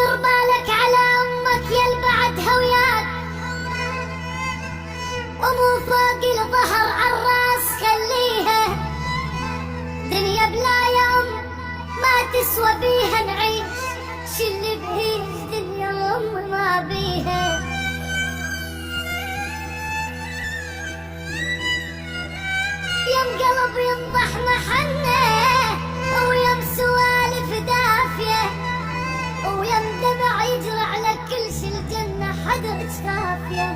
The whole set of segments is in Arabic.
دير بالك على امك يا البعدها وياك، ومو فوق الظهر عالراس خليها، دنيا بلا يوم ما تسوى بيها نعيش، شل بهيج دنيا الام ما بيها. يم قلب ينضح محنه ويم سوالف دافيه، ويم دمع يجرى على كل شي الجنه حدرج خافيه.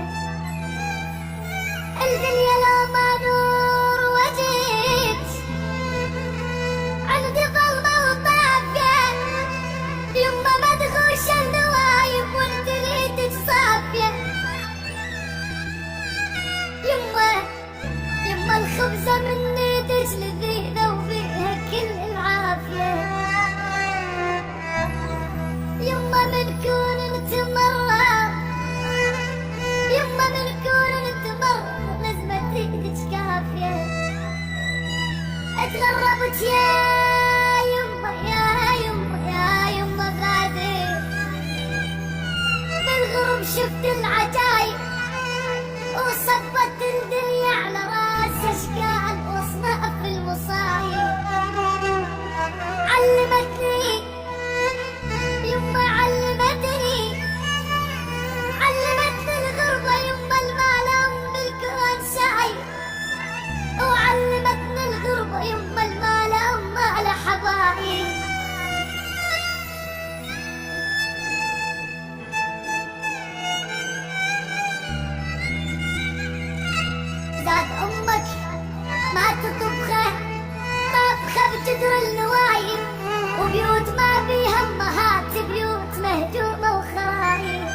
الدنيا لو ما نور وجيت عندي ظلمه وطافيه، يما مدغوشه النوايب وانت ريتك صافيه. يما الخبزه من ايدك لذيذه وفيها كل العافيه. يما من كون انت مره، يما من كون انت مره لازمة ايدك كافيه. اتغربت يا يما يا يما يا يما غادي، بالغرب شفت العجايب وصبت الدنيا على راس اشكال واصناف المصايب. علمتني يما علمتني الغربة يما المال بالكون شايب، وعلمتني الغربة يما المال على حبايب. زاد امك ما تطبخه طبخه بجدر النوايب، وبيوت ما بيها امهات بيوت مهجومه وخرايب.